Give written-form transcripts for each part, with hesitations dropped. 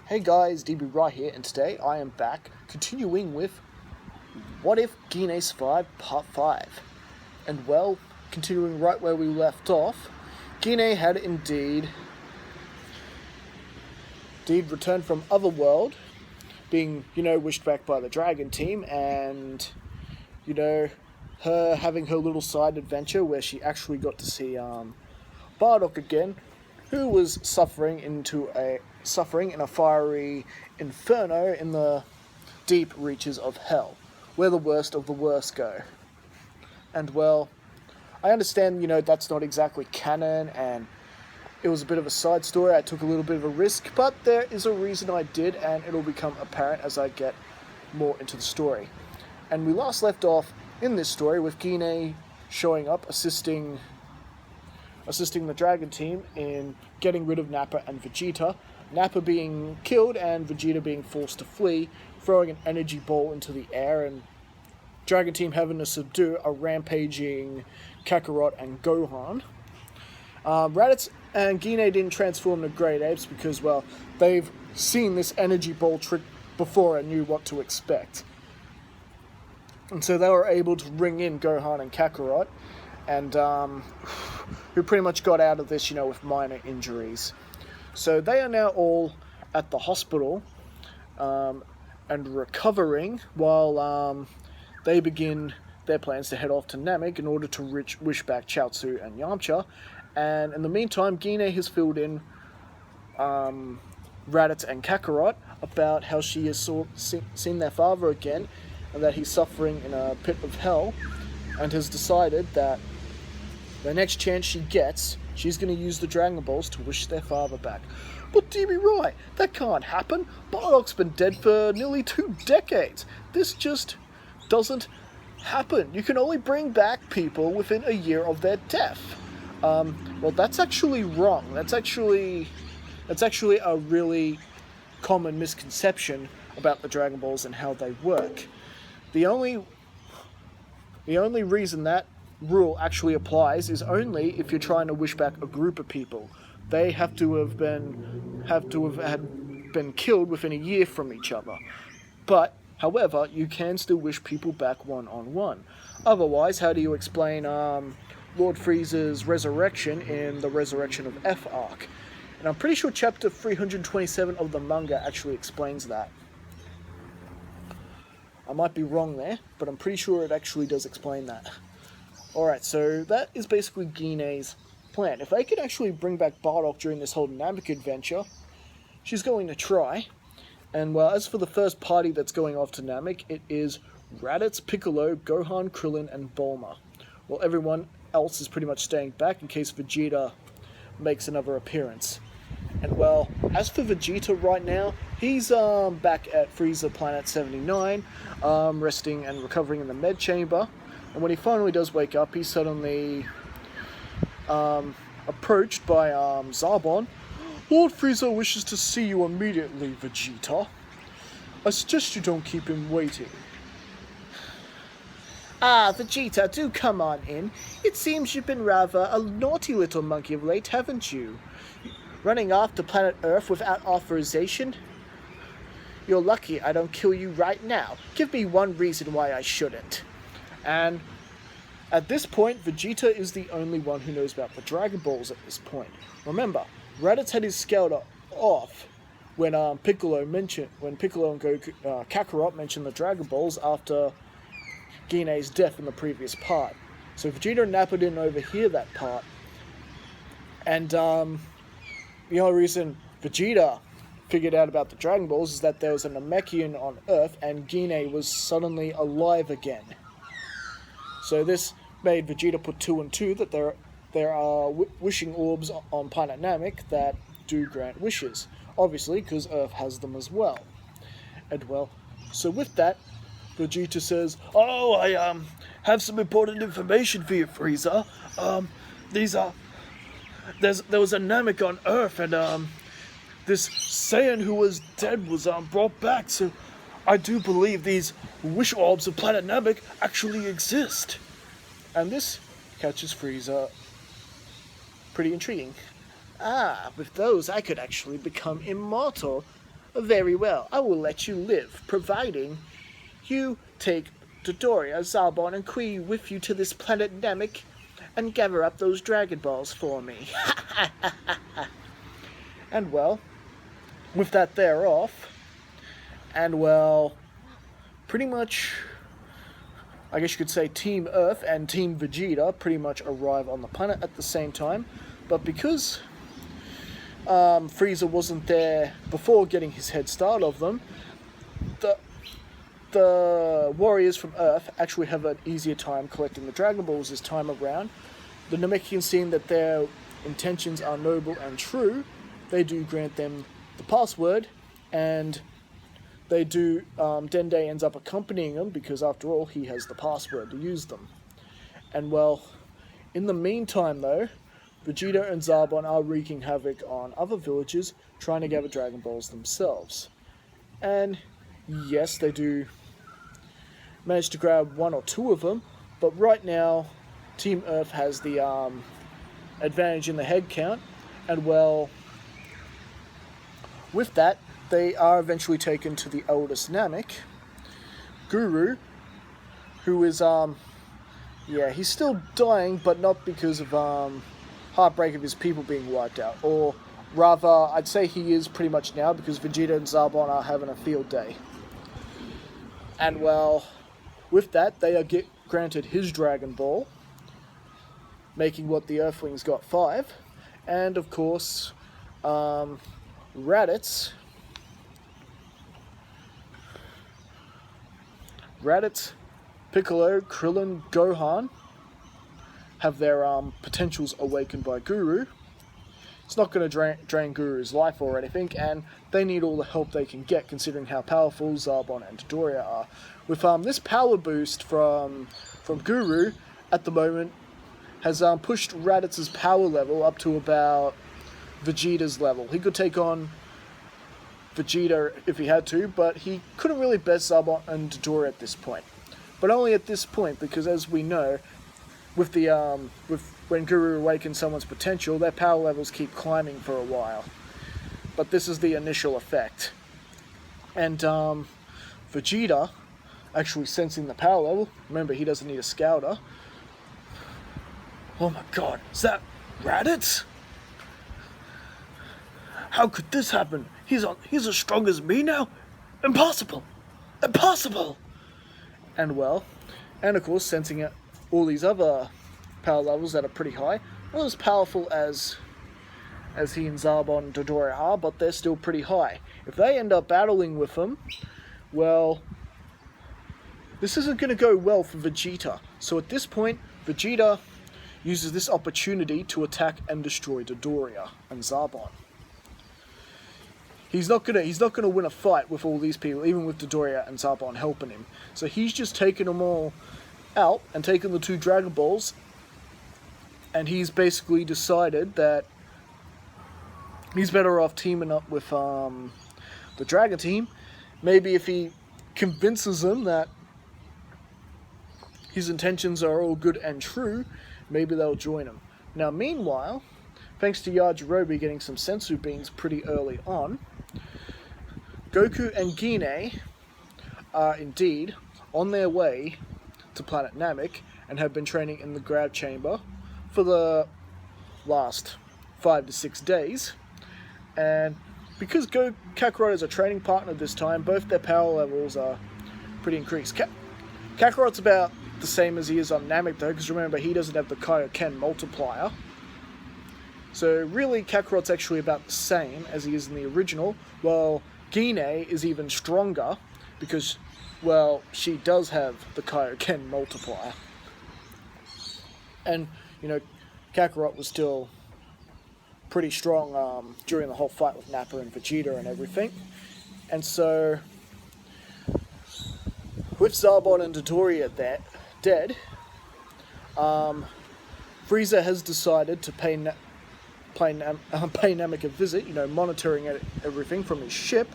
Hey guys, DB right here, and today I am back continuing with What If Gine Survived Part 5. And well, continuing right where we left off, Gine had indeed returned from Otherworld, being, wished back by the Dragon Team, and, her having her little side adventure where she actually got to see Bardock again, who was suffering in a fiery inferno in the deep reaches of hell, where the worst of the worst go. And well, I understand, that's not exactly canon, and it was a bit of a side story. I took a little bit of a risk, but there is a reason I did, and it'll become apparent as I get more into the story. And we last left off in this story with Gine showing up, assisting the Dragon Team in getting rid of Nappa and Vegeta, Nappa being killed and Vegeta being forced to flee, throwing an energy ball into the air, and Dragon Team having to subdue a rampaging Kakarot and Gohan. Raditz and Gine didn't transform to Great Apes because, well, they've seen this energy ball trick before and knew what to expect. And so they were able to ring in Gohan and Kakarot, and who pretty much got out of this, with minor injuries. So they are now all at the hospital and recovering while they begin their plans to head off to Namek in order to wish back Chaozu and Yamcha. And in the meantime, Gine has filled in Raditz and Kakarot about how she has seen their father again and that he's suffering in a pit of hell, and has decided that the next chance she gets, she's going to use the Dragon Balls to wish their father back. But DB right, that can't happen. Bardock's been dead for nearly 2 decades. This just doesn't happen. You can only bring back people within a year of their death. Well, that's actually wrong. That's actually a really common misconception about the Dragon Balls and how they work. The only reason that rule actually applies is only if you're trying to wish back a group of people. They have to have been killed within a year from each other. But however, you can still wish people back one-on-one. Otherwise, how do you explain Lord Frieza's resurrection in the Resurrection of F arc? And I'm pretty sure chapter 327 of the manga actually explains that. I might be wrong there, but I'm pretty sure it actually does explain that. Alright, so that is basically Gine's plan. If they could actually bring back Bardock during this whole Namek adventure, she's going to try. And well, as for the first party that's going off to Namek, it is Raditz, Piccolo, Gohan, Krillin, and Bulma. While everyone else is pretty much staying back in case Vegeta makes another appearance. And well, as for Vegeta right now, he's back at Frieza Planet 79, resting and recovering in the med chamber. And when he finally does wake up, he's suddenly approached by Zarbon. Lord Frieza wishes to see you immediately, Vegeta. I suggest you don't keep him waiting. Ah, Vegeta, do come on in. It seems you've been rather a naughty little monkey of late, haven't you? Running off to planet Earth without authorization? You're lucky I don't kill you right now. Give me one reason why I shouldn't. And at this point, Vegeta is the only one who knows about the Dragon Balls at this point. Remember, Raditz had his scouter off when Piccolo and Goku, Kakarot mentioned the Dragon Balls after Gine's death in the previous part. So Vegeta and Nappa didn't overhear that part. And the only reason Vegeta figured out about the Dragon Balls is that there was a Namekian on Earth and Gine was suddenly alive again. So this made Vegeta put 2 and 2 that there are wishing orbs on planet Namek that do grant wishes. Obviously, because Earth has them as well. And well, so with that, Vegeta says, "Oh, I have some important information for you, Frieza. There was a Namek on Earth, and this Saiyan who was dead was brought back. So I do believe these wish orbs of planet Namek actually exist." And this catches Frieza pretty intriguing. Ah, with those I could actually become immortal. Very well, I will let you live, providing you take Dodoria, Zarbon, and Kui with you to this planet Namek and gather up those Dragon Balls for me. And well, with that they're off. And well, pretty much, I guess you could say Team Earth and Team Vegeta pretty much arrive on the planet at the same time. But because Frieza wasn't there before getting his head start of them, the warriors from Earth actually have an easier time collecting the Dragon Balls this time around. The Namekians, seeing that their intentions are noble and true, they do grant them the password, and they do, Dende ends up accompanying them because after all he has the password to use them. And well, in the meantime though, Vegeta and Zarbon are wreaking havoc on other villages, trying to gather Dragon Balls themselves. And yes, they do manage to grab one or two of them, but right now Team Earth has the advantage in the head count, and well, with that, they are eventually taken to the eldest Namek, Guru, who is, he's still dying, but not because of, heartbreak of his people being wiped out, or rather, I'd say he is pretty much now, because Vegeta and Zarbon are having a field day. And well, with that, they are granted his Dragon Ball, making what the Earthlings got 5, and of course, Raditz, Piccolo, Krillin, Gohan have their potentials awakened by Guru. It's not going to drain Guru's life or anything, and they need all the help they can get considering how powerful Zarbon and Dodoria are. With this power boost from Guru at the moment has pushed Raditz's power level up to about Vegeta's level. He could take on Vegeta if he had to, but he couldn't really best Zarbon and Dodoria at this point. But only at this point, because as we know, with the when Guru awakens someone's potential, their power levels keep climbing for a while. But this is the initial effect. And Vegeta, actually sensing the power level, remember he doesn't need a scouter. Oh my god, is that Raditz? How could this happen? He's as strong as me now? Impossible! Impossible! And well, and of course sensing all these other power levels that are pretty high, not as powerful as he and Zarbon and Dodoria are, but they're still pretty high. If they end up battling with them, well, this isn't going to go well for Vegeta. So at this point, Vegeta uses this opportunity to attack and destroy Dodoria and Zarbon. He's not gonna win a fight with all these people, even with Dodoria and Zarbon helping him. So he's just taken them all out and taken the 2 Dragon Balls, and he's basically decided that he's better off teaming up with the Dragon Team. Maybe if he convinces them that his intentions are all good and true, maybe they'll join him. Now meanwhile, thanks to Yajirobe getting some sensu beans pretty early on, Goku and Gine are indeed on their way to planet Namek and have been training in the grab chamber for the last 5 to 6 days. And because Kakarot is a training partner this time, both their power levels are pretty increased. Kakarot's about the same as he is on Namek though, because remember he doesn't have the Kaioken multiplier. So really Kakarot's actually about the same as he is in the original, while Gine is even stronger because, well, she does have the Kaioken multiplier. And, you know, Kakarot was still pretty strong during the whole fight with Nappa and Vegeta and everything. And so, with Zarbon and Dodoria dead, Frieza has decided to pay Namek a visit, you know, monitoring everything from his ship,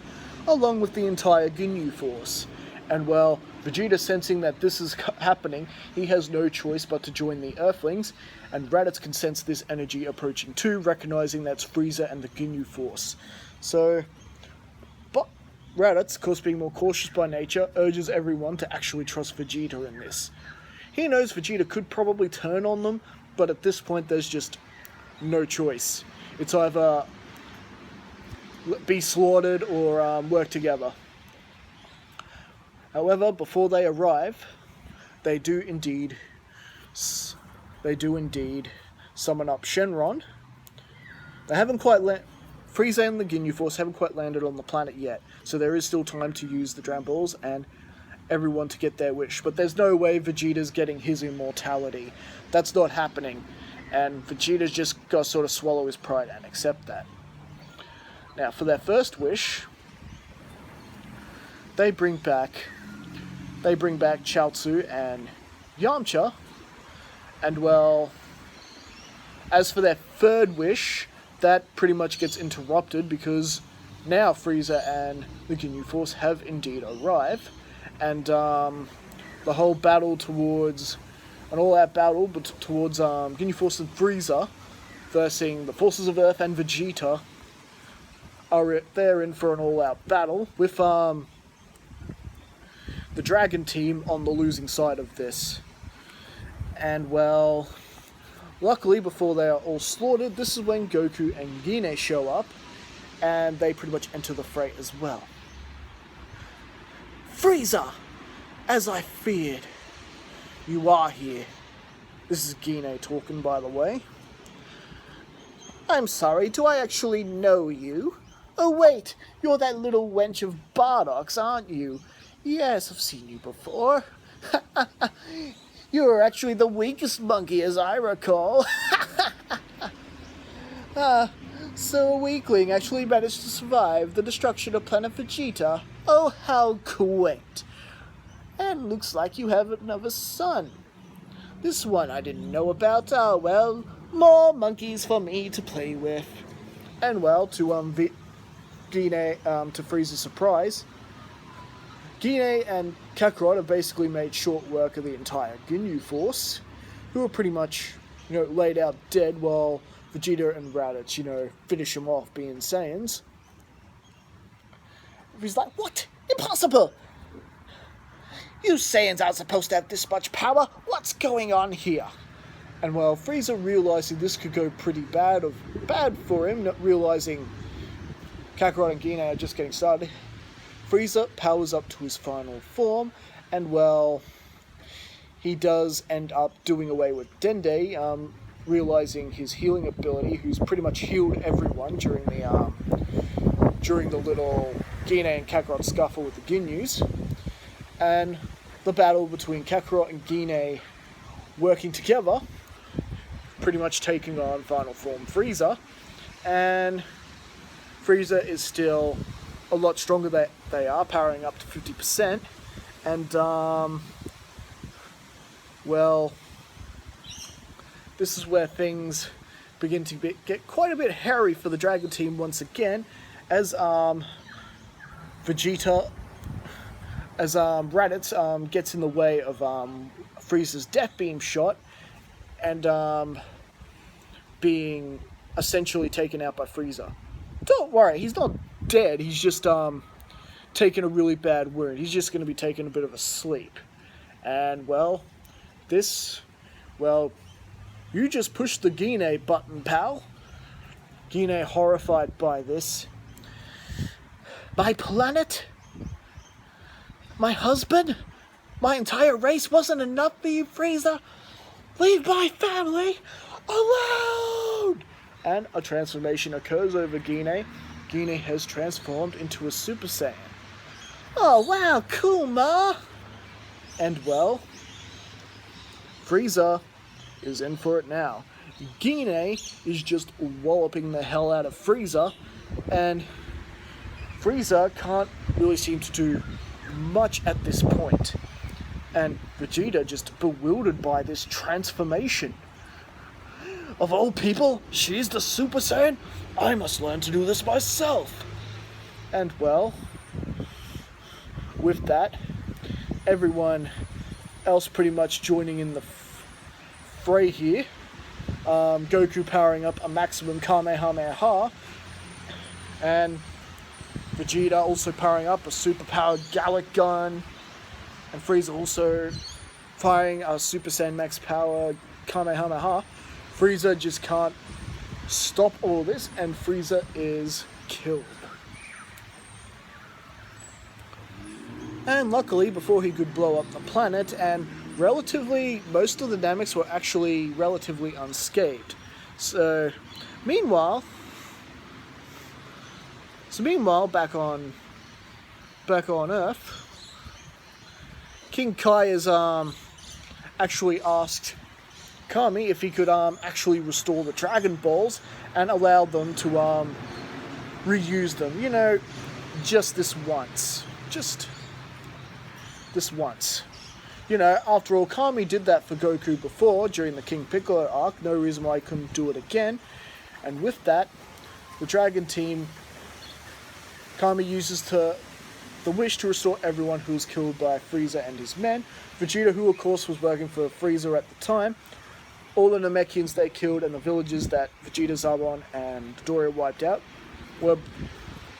along with the entire Ginyu force. And well, Vegeta sensing that this is happening, he has no choice but to join the Earthlings, and Raditz can sense this energy approaching too, recognizing that's Frieza and the Ginyu force. So, but Raditz, of course being more cautious by nature, urges everyone to actually trust Vegeta in this. He knows Vegeta could probably turn on them, but at this point there's just no choice. It's either be slaughtered or work together. However, before they arrive, they do indeed summon up Shenron. They haven't quite Frieza and the Ginyu Force haven't quite landed on the planet yet, so there is still time to use the Dragon Balls and everyone to get their wish. But there's no way Vegeta's getting his immortality. That's not happening, and Vegeta's just got to sort of swallow his pride and accept that. Now, for their first wish, they bring back Chaozu and Yamcha, and well, as for their third wish, that pretty much gets interrupted because now Frieza and the Ginyu Force have indeed arrived, and the whole battle towards an all-out battle towards Ginyu Force and Frieza versus the forces of Earth and Vegeta they're in for an all-out battle with the Dragon team on the losing side of this. And well, luckily before they are all slaughtered, this is when Goku and Gine show up, and they pretty much enter the fray as well. Frieza! As I feared, you are here. This is Gine talking, by the way. I'm sorry, do I actually know you? Oh wait, you're that little wench of Bardock's, aren't you? Yes, I've seen you before. You are actually the weakest monkey, as I recall. So a weakling actually managed to survive the destruction of planet Vegeta. Oh, how quaint. And looks like you have another son. This one I didn't know about. Oh, well, more monkeys for me to play with. And well, to Gine, to Frieza's surprise, Gine and Kakarot have basically made short work of the entire Ginyu Force, who are pretty much, laid out dead while Vegeta and Raditz, finish them off being Saiyans. He's like, what? Impossible! You Saiyans aren't supposed to have this much power. What's going on here? And well, Frieza realizing this could go pretty bad for him, not realizing Kakarot and Gine are just getting started, Frieza powers up to his final form, and well, he does end up doing away with Dende, realizing his healing ability, who's pretty much healed everyone during the little Gine and Kakarot scuffle with the Ginyus, and the battle between Kakarot and Gine working together, pretty much taking on final form Frieza, and Frieza is still a lot stronger than they are, powering up to 50%, and well, this is where things begin to get quite a bit hairy for the Dragon team once again, as Raditz gets in the way of Frieza's death beam shot, and being essentially taken out by Frieza. Don't worry, he's not dead, he's just taken a really bad wound. He's just going to be taking a bit of a sleep. And well, you just pushed the Gine button, pal. Gine horrified by this. My planet? My husband? My entire race wasn't enough for you, Frieza? Leave my family alone! And a transformation occurs over Gine. Gine has transformed into a Super Saiyan. Oh wow, cool, ma! And well, Frieza is in for it now. Gine is just walloping the hell out of Frieza, and Frieza can't really seem to do much at this point. And Vegeta just bewildered by this transformation. Of all people, she's the Super Saiyan? I must learn to do this myself. And well, with that, everyone else pretty much joining in the fray here. Goku powering up a maximum Kamehameha, and Vegeta also powering up a super-powered Gallic gun, and Frieza also firing a Super Saiyan Max power Kamehameha. Frieza just can't stop all this, and Frieza is killed. And luckily, before he could blow up the planet, and relatively, most of the Namecs were actually relatively unscathed. So, meanwhile, back on Earth, King Kai has actually asked Kami if he could actually restore the Dragon Balls and allow them to reuse them. You know, just this once. Just this once. You know, after all, Kami did that for Goku before, during the King Piccolo arc. No reason why he couldn't do it again. And with that, the Dragon Team, Kami uses the wish to restore everyone who was killed by Frieza and his men. Vegeta, who of course was working for Frieza at the time, all the Namekians they killed and the villages that Vegeta, Zarbon, and Doria wiped out were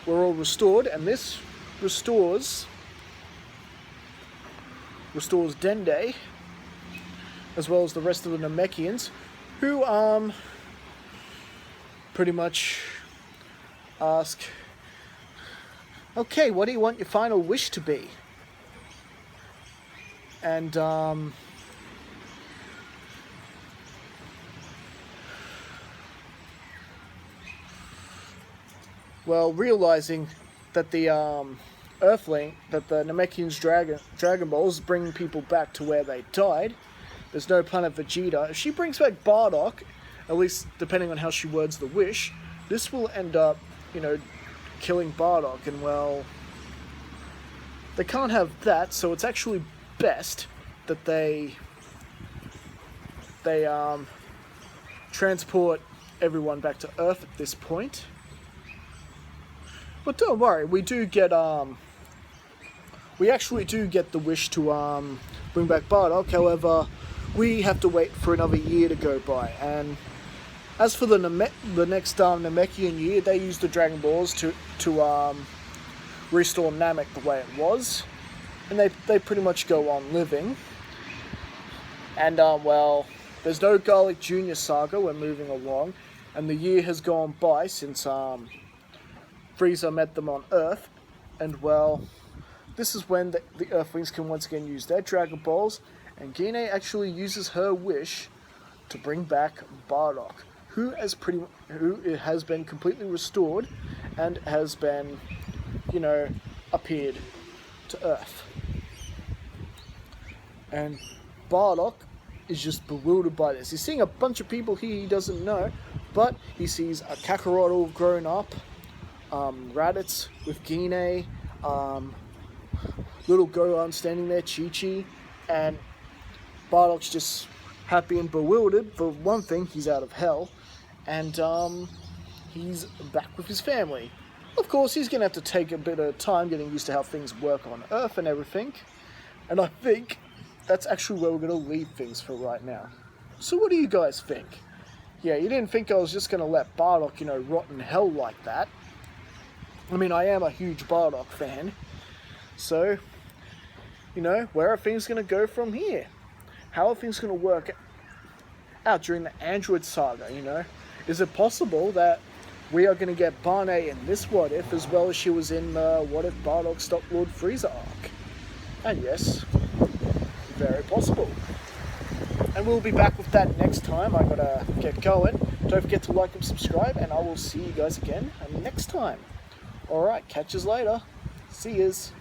all restored, and this restores Dende, as well as the rest of the Namekians, who pretty much ask, okay, what do you want your final wish to be? And well, realizing that the Earthling, that the Namekian's Dragon Balls bring people back to where they died. There's no planet Vegeta. If she brings back Bardock, at least depending on how she words the wish, this will end up, you know, killing Bardock, and well, they can't have that, so it's actually best that they transport everyone back to Earth at this point. But don't worry, we actually do get the wish to bring back Bardock. However, we have to wait for another year to go by. And as for the next Namekian year, they use the Dragon Balls to restore Namek the way it was, and they pretty much go on living. And well, there's no Garlic Jr. saga. We're moving along, and the year has gone by since Frieza met them on Earth, and well, this is when the Earthlings can once again use their Dragon Balls, and Gine actually uses her wish to bring back Bardock, who has been completely restored and has been, you know, appeared to Earth. And Bardock is just bewildered by this. He's seeing a bunch of people he doesn't know, but he sees a Kakarot all grown up, Raditz with Gine, little Gohan standing there, Chi-Chi, and Bardock's just happy and bewildered. For one thing, he's out of hell, and he's back with his family. Of course, he's going to have to take a bit of time getting used to how things work on Earth and everything, and I think that's actually where we're going to leave things for right now. So what do you guys think? Yeah, you didn't think I was just going to let Bardock, you know, rot in hell like that. I mean, I am a huge Bardock fan. So, you know, where are things going to go from here? How are things going to work out during the Android saga, you know? Is it possible that we are going to get Barne in this What If, as well as she was in the What If Bardock Stopped Lord Frieza arc? And yes, very possible. And we'll be back with that next time. I gotta get going. Don't forget to like and subscribe, and I will see you guys again next time. Alright, catch us later. See yous.